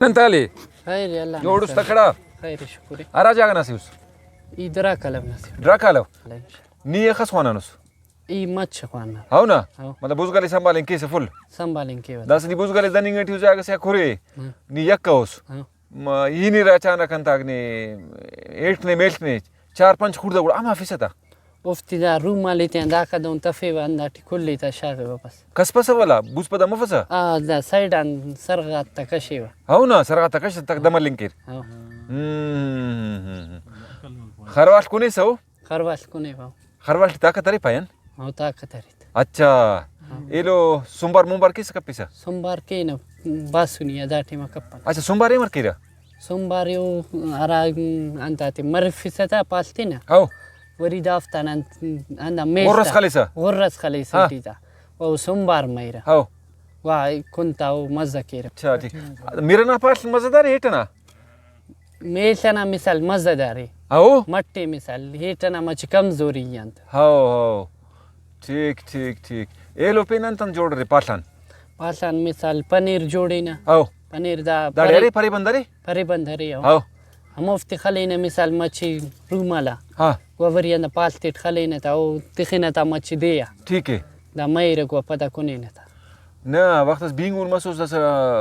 ننتالي خير يلا جوړ استکړه خير شکر ارا جاګه نسیوس إدرا كلام نسي دراکالو على نیه خسوانانوس إي ماتش خوانا هاو نه هاو. مطلب بوزګالي سمبالین کې سفول سنبالين كيف داس دی بوزګالي دنګ ټیو جاګه سیا خوري نی یکاوس ما یینی راچانه کنتاګنی ایټ نه میلټ نه 4-5 خورده ګړ اما فیسه وفتي دا روم مالتي عندك دون تفي وعندك كل تشاغي بس کس پس ولا بوس په دمه فسه دا سايد عن سرغة تكشيوا هاو نه سرغه تکش تک دملین کې هاو خرواش کونی سو خرواش كوني فاو خرواش تا کتری پاین هاو تا كتريت अच्छा एलो सोमवार मुंबार किस का पिसा सोमवार के न बासुनिया दाटी में कप्पा अच्छा सोमवार मर किरा सोमवार यो अरा अंताती मरफिसता पास्तिना हाउ وريد أفتن عند ميسا غرس خليسة تيتا وسومبار ميرا هاو واي كنت أو مزة كيرا अच्छा ठीक मिरना पास मजेदार हेटना ميسنا مثال مزة داري आओ मट्टी مثال هيتنا ما कमजोरी यंत हाउ हाउ ठीक ठीक ठीक एलो पेनन तन जोड़ रे पासन مثال पनीर जोड़ीना आओ पनीर दा दाड़े परी बंदरी आओ हम उफ्ती खलीना مثال मच्छी रूमाला हाँ وورينا بالتيت خلينا تاو تخينا تا ماتش ديا ठीक है دا مايرا كو پتا كونينا تا نا وقتس بينغون مسوس داس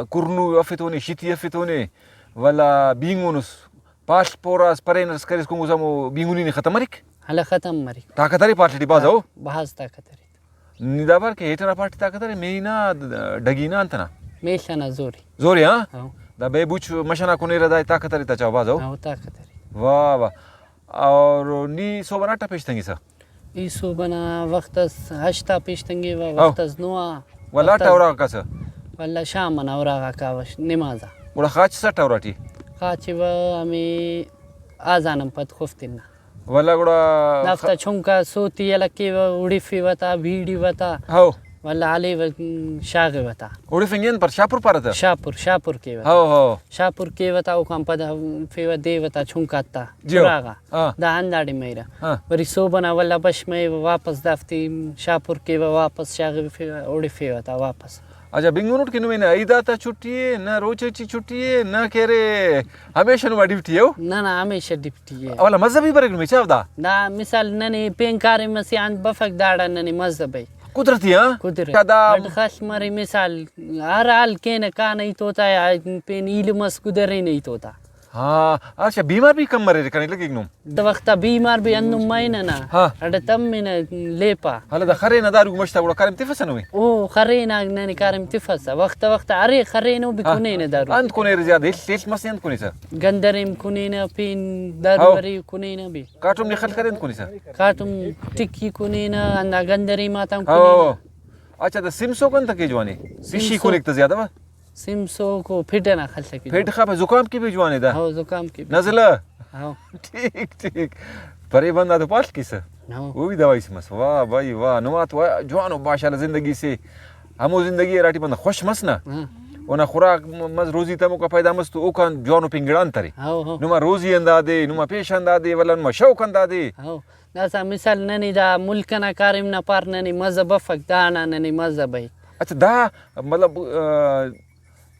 كورنو افيتوني شيتي افيتوني ولا بينغونس باش بوراس برينرس كريس كونغو زامو بينغوني ختمريك على ختم مريك ताकतरी पार्टी बाजाओ بحاز ताकतरी निदाबार के हेटना पार्टी ताकतरी मेना डगीना अंतना ميشانا زوري زوري ها هاو دا بيبوچ مشنا كوني ردا ताकतरी تا चाव बाजाओ هاو ताकतरी वाह वाह और नी सोबनाटा पेशतंगी सा إيسو بنا وقتس هشتا بيشتنجي وقتس نوا ولا تاورا كاسا ولا شامنا وراغا كاوش نمازا ولا خاچ سا تاوراتي خاچي و امي آزانم پد خفتنا ولا غدا دافتا چونكا صوتي يلكي و उड़ीफी वता भीड़ी वता هاو ولا علي و شاغي وता ओडी फिंगन पर शापुर पारता شاپور के वता هاو هاو شاپور के वता او कम पद फेव दे वता छुंकाता जियो. रागा हाँ. दा अंदाड़ी मेरा हाँ. वरी सोबना वला बश में वापस दाफ्ती शापुर के वापस शागे उड़ी फेवता वापस अच्छा बिंगुनुट किनु में आइदा ता छुट्टी है ना रोचची छुट्टी है ना केरे हमेशा नु ड्यूटी है ना ना हमेशा डिप्टी है वाला मजहबी बरग में चावदा दा मिसाल ननी पेंकारे में से आन बफक दाड़ा ननी मजहबी कुदरती हां कुदरत कदा खास मरी मिसाल हर हाल के न का नहीं तोता है पेन इलमस कुदर ही नहीं तोता हां अच्छा बीमार भी कम मरे करने लगे नु द वक्त बीमार भी अन्नु मायना ना हाँ. अड तम में लेपा هلا دا خرينا دارو مشتا ولا كارم تفسنوي او خرينا نني كارم تفسا وقت اري خرينو بكونين دارو انت كوني رجال ليش مسين كوني سا गंदरिम कुनीना पिन दरवरी कुनीना भी काटुम नि खल करें كوني سا काटुम टिक्की कुनीना अंदा गंदरी मातम हां कुनीना अच्छा द सिमसो कन तक जवानी फिशी कोनिक त ज्यादा बा सिमसो को फिटना खल सकी पेट खा जुकाम की भी जवानी दा हो जुकाम की नजला हो ठीक ठीक परे बंदा तो पास किस हो वो भी दवाई से मस वाह भाई वाह नवात जवानो बादशाह जिंदगी से हमो जिंदगी राटी बंदा खुश मस ना ونا خوراک مز روزی تمو کا پیدا مست او کان جوانو پنگڑان تری हो نما روزی انداده نما پیش انداده ولا نما شوق انداده हो ناسا مثال نني دا ملکنا کارم نه پار نني مذهب فک دانا نني مذهب अच्छा دا मतलब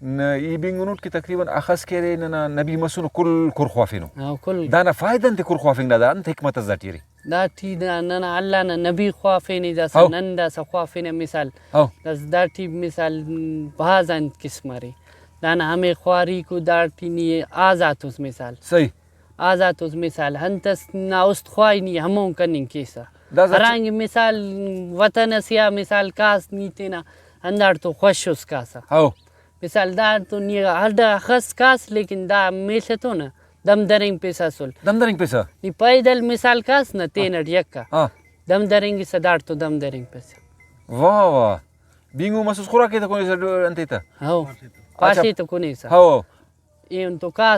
ای بینگونوت کی تقریبا اخص کرے ننا نبی مسون کل خرخوافینو او كل دانا فائدہ انت خرخوافین دا انت حکمت زاتیری دا تي دا ننا الله نبي خوافيني دا هو. سنن دا خوافيني مثال او دا تي مثال بازان قسمري دانا همي خواري کو دا تي ني آزاتوس مثال صحیح آزاتوس مثال هنتس ناوست خوايني همون كنن كيسا دا زات رانگ مثال وطن سيا مثال كاس نيتنا اندار تو خوشوس كاسا او مثال دا تو ني هر خاص كاس लेकिन دا ميشتو ना दम दरिंग पैसा सुल दम दरिंग पैसा नि पैदल मिसाल कास ना तेन यक्का हां दम दरिंग सदार तो दम दरिंग पैसा वाह वाह बिंगो मसूस खुरा के तो कोनी अंत था हो पासी तो कोनी सा हो एन तो का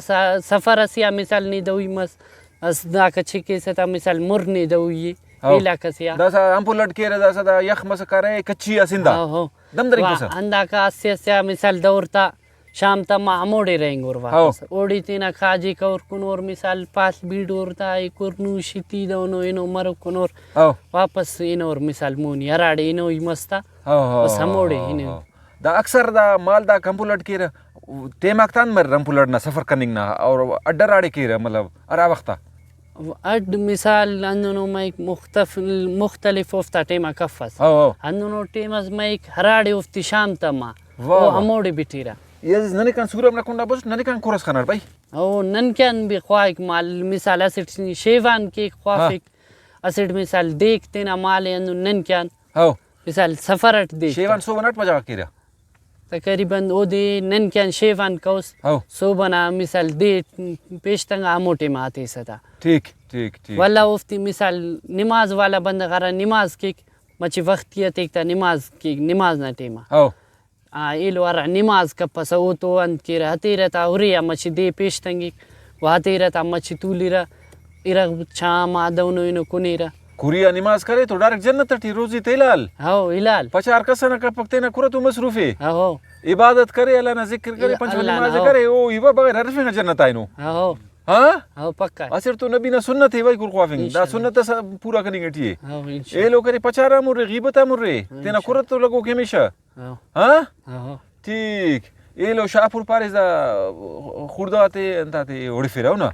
सफर सिया मिसाल नि दउई मस अस दा कछि के सता मिसाल मुर नि दउई इला कसिया दासा हमपो लटके रे दासा दा यख मस करे कच्ची असिंदा हो दम दरिंग पैसा अंदा का अस्या मिसाल दौरता शाम तक मामोड़े रहेंगे और वापस ओडी तीना खाजी का और कुनोर मिसाल पास बीड ओरता है कुरनु शिती दोनों इनो मरो कुनोर वापस इनो और मिसाल मुनी हराड़े इनो ही मस्ता बस हमोड़े इनो दा अक्सर दा माल दा कंपुलट के ते मागतान मर रंपुलड़ना सफर कनिंगना और अड्डा राड़े के मतलब अरा वक्ता أد مثال عندنا مايك مختلف وفتا تيما كفس عندنا تيمز مايك هرادي وفتي شام تما او امودي بيتيرا يز نني كان سورة منكون دابوس نني كان كورس خنار باي او نن كان بخوايك مال مثال اسيد شيفان كيك خوافك اسيد مثال ديك تينا مالي انه نن كان مثال سفرت ديك شيفان سو بنات مجا كيرا تقريبا اودي نن كان شيفان كوس سو بنا مثال دي पेशतंगा मोटे में आते सदा ठीक वाला उफ्ती मिसाल नमाज वाला बंदा करा नमाज की मची वक्तियत एक नमाज की नमाज ना टेमा इलो वाला नमाज का पसो तो अंत की रहती रहता उरिया मची दे पेशतंगी वाते रहता मची तूलीरा इरा छाम आदवनो इनो कुनीरा कुरिया नमाज करे तो डायरेक्ट जन्नत टी रोजी तेलाल हिलाल पचार कसना का पक्ते ना कुरतु मसरूफे इबादत करे अल्लाह ना जिक्र करे पंच नमाज करे ओ इबा बगैर हरफे ना जन्नत आइनो हाँ पक्का असर तो नबी ना सुन्नत है भाई कुरख्वाफिंग दा सुन्नत पूरा करेंगे टी ए लोग करे पचारा मुरे गीबता मुरे तेना कुरत तो लगो के हमेशा हाँ ठीक ए लो शाहपुर पारे दा खुर्दाते अंताते ओडी फिराओ ना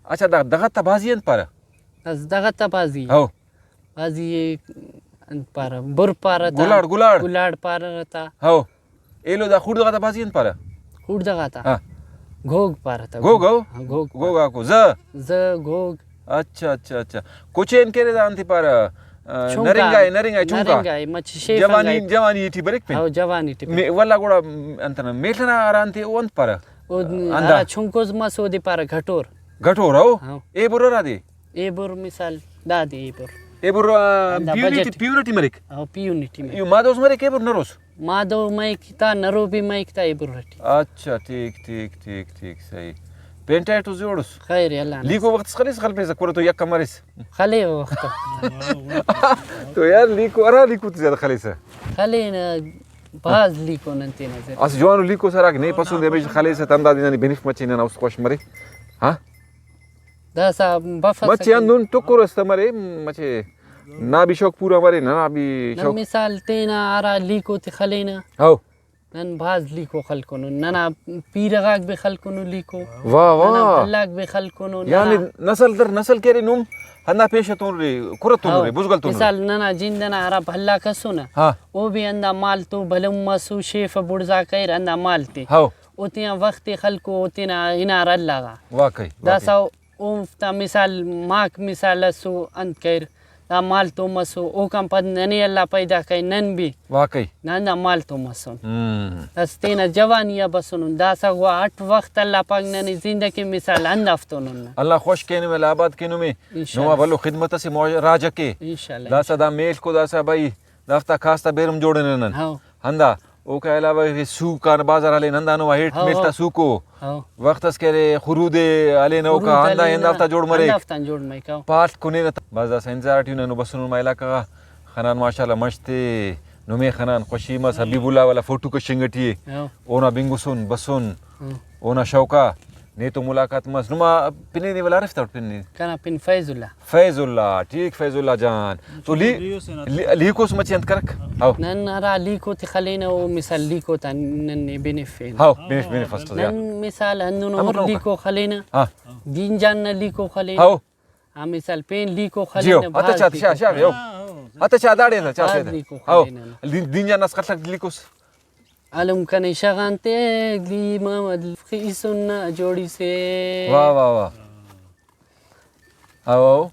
अच्छा दा दगत बाजियन पर दगत बाजी बाजी पर बुर पर गुलाड़ पर रहता ए लो दा खुर्दा बाजियन पर खुर्दा घोग पर था घोग को ज घोग अच्छा कोचेन केरे दांती पर नरिंगाय मच्छी शेफ जवानी इटी बरेक पे जवानी इटी वल्ला गोड़ा अंतना मेठना आरांती ओंत पर अंदा छुंकोज मसोदी पर घटोर हो ए बुर रादी ए बुर मिसाल दादी ए बुर प्यूरिटी मरेक प्यूरिटी में यू मादोस मरेक ए बुर नरोस माधव माइक था नरो भी माइक था इब्रोटी अच्छा ठीक सही पेंटा तो जोड़स खैर यल्ला लीको वक्त खलीस खल पे जकरो तो यक कमरिस खले वक्त तो यार लीको तो ज्यादा खलीस खले न बाज लीको नंती नजर अस जवानो लीको सराक नहीं पसंद है बेच खलीस तंदा दिनानी बेनिफ मचिना ना उस कोश मरे हां दासा बफा मची अंदुन टुकुरस तमरे मचे ना भी शौक पूरा मरे ना भी शौक मिसाल तेना आरा लीको ते खलेना नन बाज लीको खलकोनो नना पीरगाक बे खलकोनो लीको वाह लाग बे खलकोनो यानी नस्ल दर नस्ल केरे नुम हन्ना पेश तो रे कुरत तो रे बुजगल तो मिसाल नना जिंदना आरा भल्ला कसो ना ओ भी अंदा माल तो भलम मसु शेफ बुड़जा कैर अंदा मालते ओतिया वक्त खलको ओतिना इनार लगा वाकई दासा ओफ्ता मिसाल माक मिसाल सो अंत कैर दा माल तो मसो ओ कम पद नने अल्लाह पैदा कई नन भी वाकई ना माल तो मसो अस्तेना जवानिया बसुन दासा हुआ 8 वक्त अल्लाह पाक नने जिंदगी मिसाल अंदफ्तोन अल्लाह खुश केने में आबाद केनु में नो बलो खिदमत से राजा के इंशाल्लाह दासा दा मेल को दासा भाई दफ्ता खास्ता बेरम जोड़ने नन हंदा ओ के अलावा सू का बाजार आले नंदानो हेट मिलता सू को वक्तस करे खुरूदे आले नो का अंदा इंदाफ्ता जोड़ मरे पाठ कोने बस दा सेंजारटी नो बसनु माइला का खनान माशाल्लाह मस्ते नुमे खनान खुशीमस हबीबुल्लाह वाला फोटो को शिंगटी ओना बिंगुसुन बसुन ओना शौका ने तो मुलाकात मस नुमा पिने ने वाला रफ्ता पिने kana pin फैजुल्लाह ठीक फैजुल्लाह जान तो लीकोस मचंत करक हां नन रा लीको ते खलेना ओ मिसाल लीको ता नन ने बेनिफिट हां बेनिफिट फस्ट नन मिसाल हन्नो लीको खलेना दिन जान लीको खलेना हां मिसाल पेन लीको खलेना अच्छा शा यो अच्छा दाड़े ना चासे हां दिन जान नस खलक लीकोस अलम कने शगानते दी मोहम्मद खीसुन जोड़ी से वाह आओ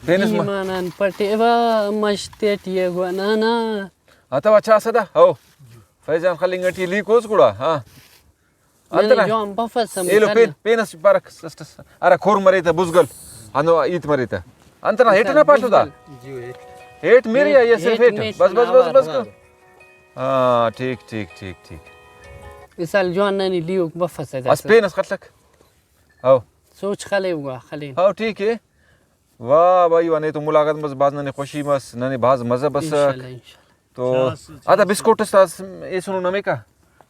पेनस मानन पटेवा मस्तेटिए गनाना अतवा अच्छा सदा हो फैजान खलिंगटी लीकोस कुड़ा हां अंतला जो हम बफसम एलो पेनस परक अरे खोर मरेता बुजगल अनो ईत मरेता अंतना हेट ना पाटुदा हेट मेरी है ये सिर्फ हेट बस हाँ ठीक मिसाल जो अन्ना लियो बफस है बस पेनस खटलक आओ सोच खले हुआ खले हाँ ठीक है वाह भाई वाने तो मुलाकात बस बाज नने खुशी बस नने बाज मजा बस तो आता बिस्कुट सास ये सुनो नमे का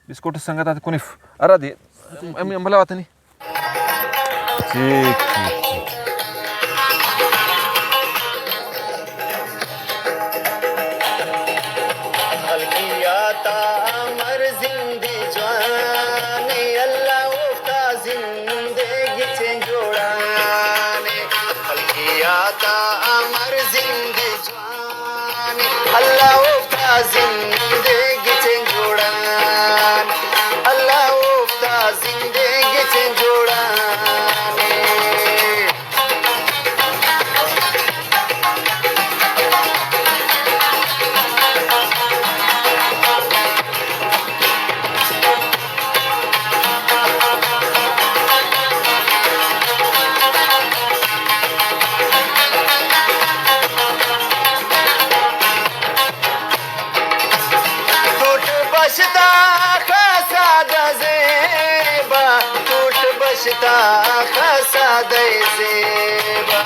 बिस्कुट संगत आता कुनिफ अरा दे मला आता नहीं ठीक زندگی چنگ جوڑان اللہ افتا زندگی چنگ جوڑان بشتا خساده زیبا توٹ بشتا خساده زیبا